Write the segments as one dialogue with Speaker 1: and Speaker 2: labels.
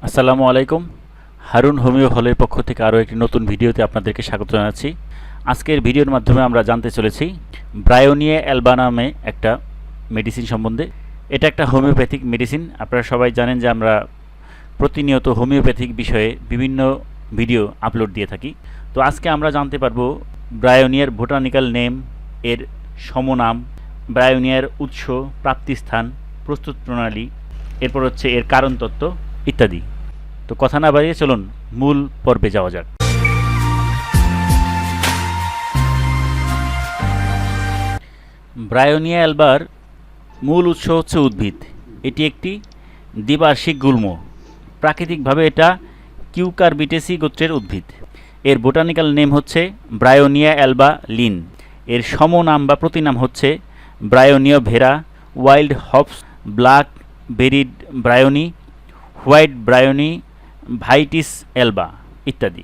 Speaker 1: আসসালামু আলাইকুম। হারুন হোমিও হলের পক্ষ থেকে আরও একটি নতুন ভিডিওতে আপনাদেরকে স্বাগত জানাচ্ছি। আজকের ভিডিওর মাধ্যমে আমরা জানতে চলেছি ব্রায়োনিয়া অ্যালবা নামে একটা মেডিসিন সম্বন্ধে। এটা একটা হোমিওপ্যাথিক মেডিসিন। আপনারা সবাই জানেন যে আমরা প্রতিনিয়ত হোমিওপ্যাথিক বিষয়ে বিভিন্ন ভিডিও আপলোড দিয়ে থাকি। তো আজকে আমরা জানতে পারবো ব্রায়োনিয়ার বোটানিক্যাল নেম, এর সমনাম, ব্রায়োনিয়ার উৎস, প্রাপ্তিস্থান, প্রস্তুত প্রণালী, এরপর হচ্ছে এর কারণ তত্ত্ব ইত্যাদি। তো কথা না বাড়িয়ে চলুন মূল পর্বে যাওয়া যাক। ব্রায়োনিয়া অ্যালবার মূল উৎস হচ্ছে উদ্ভিদ। এটি একটি দ্বিবার্ষিক গুল্ম। প্রাকৃতিকভাবে এটা কিউকারবিটেসি গোত্রের উদ্ভিদ। এর বোটানিক্যাল নেম হচ্ছে ব্রায়োনিয়া অ্যালবা লিন। এর সমনাম বা প্রতিনাম হচ্ছে bryonia vera, wild hops, black berried bryony, white bryony, vitis alba ইত্যাদি।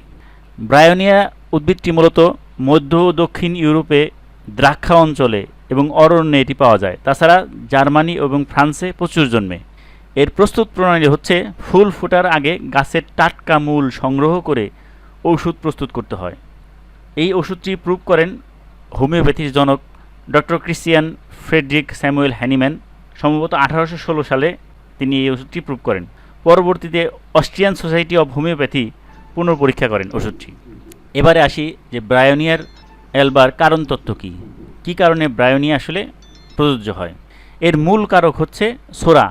Speaker 1: ব্রায়োনিয়া উদ্ভিদটি মূলত মধ্য ও দক্ষিণ ইউরোপে দ্রাক্ষা অঞ্চলে এবং অরণ্যে এটি পাওয়া যায়। তাছাড়া জার্মানি এবং ফ্রান্সে প্রচুর জন্মে। এর প্রস্তুত প্রণালী হচ্ছে ফুল ফোটার আগে গাছের টাটকা মূল সংগ্রহ করে ওষুধ প্রস্তুত করতে হয়। এই ওষুধটি প্রুভ করেন হোমিওপ্যাথির জনক doctor Christian Frederick Samuel Hahnemann. সম্ভবত 1816 সালে তিনি এই ওষুধটি প্রুভ করেন। পরবর্তীতে অস্ট্রিয়ান সোসাইটি অব হোমিওপ্যাথি পুনঃপরীক্ষা করেন ওষুধটি। এবারে আসি যে ব্রায়োনিয়ার অ্যালবার কারণ তত্ত্ব কী, কী কারণে ব্রায়োনিয়া আসলে প্রযোজ্য হয়। এর মূল কারক হচ্ছে সোরা,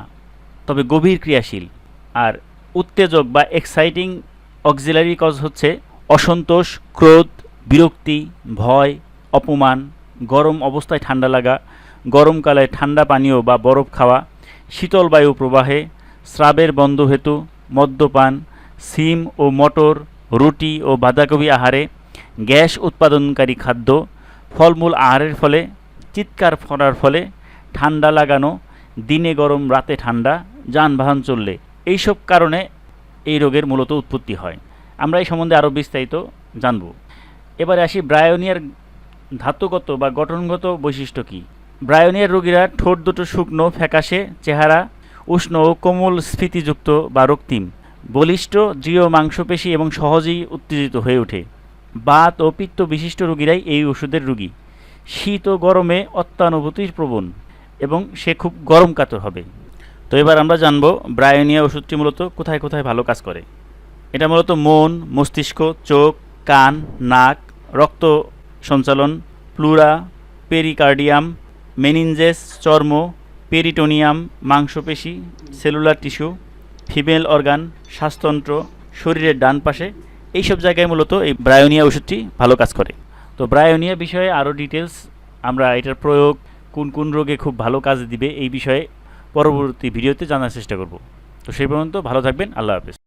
Speaker 1: তবে গভীর ক্রিয়াশীল। আর উত্তেজক বা এক্সাইটিং অক্সিলারি কজ হচ্ছে অসন্তোষ, ক্রোধ, বিরক্তি, ভয়, অপমান, গরম অবস্থায় ঠান্ডা লাগা, গরমকালে ঠান্ডা পানীয় বা বরফ খাওয়া, শীতল বায়ু প্রবাহে, স্রাবের বন্ধ হেতু, মদ্যপান, সিম ও মটর, রুটি ও বাঁধাকপি আহারে, গ্যাস উৎপাদনকারী খাদ্য, ফলমূল আহারের ফলে, চিৎকার করার ফলে, ঠান্ডা লাগানো, দিনে গরম রাতে ঠান্ডা, যানবাহন চললে, এইসব কারণে এই রোগের মূলত উৎপত্তি হয়। আমরা এই সম্বন্ধে আরও বিস্তারিত জানব। এবারে আসি ব্রায়োনিয়ার ধাতুগত বা গঠনগত বৈশিষ্ট্য কী। ব্রায়োনিয়ার রোগীরা ঠোঁট দুটো শুকনো, ফ্যাকাশে চেহারা, উষ্ণ ও কোমল স্ফীতিযুক্ত বা রক্তিম, বলিষ্ঠ, দৃঢ় মাংসপেশী এবং সহজেই উত্তেজিত হয়ে ওঠে। বাত ও পিত্ত বিশিষ্ট রোগীরাই এই ওষুধের রোগী। শীত ও গরমে অত্যানুভূতির প্রবণ এবং সে খুব গরম কাতর হবে। তো এবার আমরা জানব ব্রায়োনিয়া ওষুধটি মূলত কোথায় কোথায় ভালো কাজ করে। এটা মূলত মন, মস্তিষ্ক, চোখ, কান, নাক, রক্ত সঞ্চালন, প্লুরা, পেরিকার্ডিয়াম, মেনিনজেস, চর্ম, পেরিটোনিয়াম, মাংসপেশী, সেলুলার টিস্যু, ফিমেল অর্গান, শ্বাসতন্ত্র, শরীরের ডান পাশে, এইসব জায়গায় মূলত এই ব্রায়োনিয়া ওষুধটি ভালো কাজ করে। তো ব্রায়োনিয়া বিষয়ে আরও ডিটেলস, আমরা এটার প্রয়োগ কোন কোন রোগে খুব ভালো কাজ দিবে এই বিষয়ে পরবর্তী ভিডিওতে জানার চেষ্টা করব। তো সেই পর্যন্ত ভালো থাকবেন। আল্লাহ হাফেজ।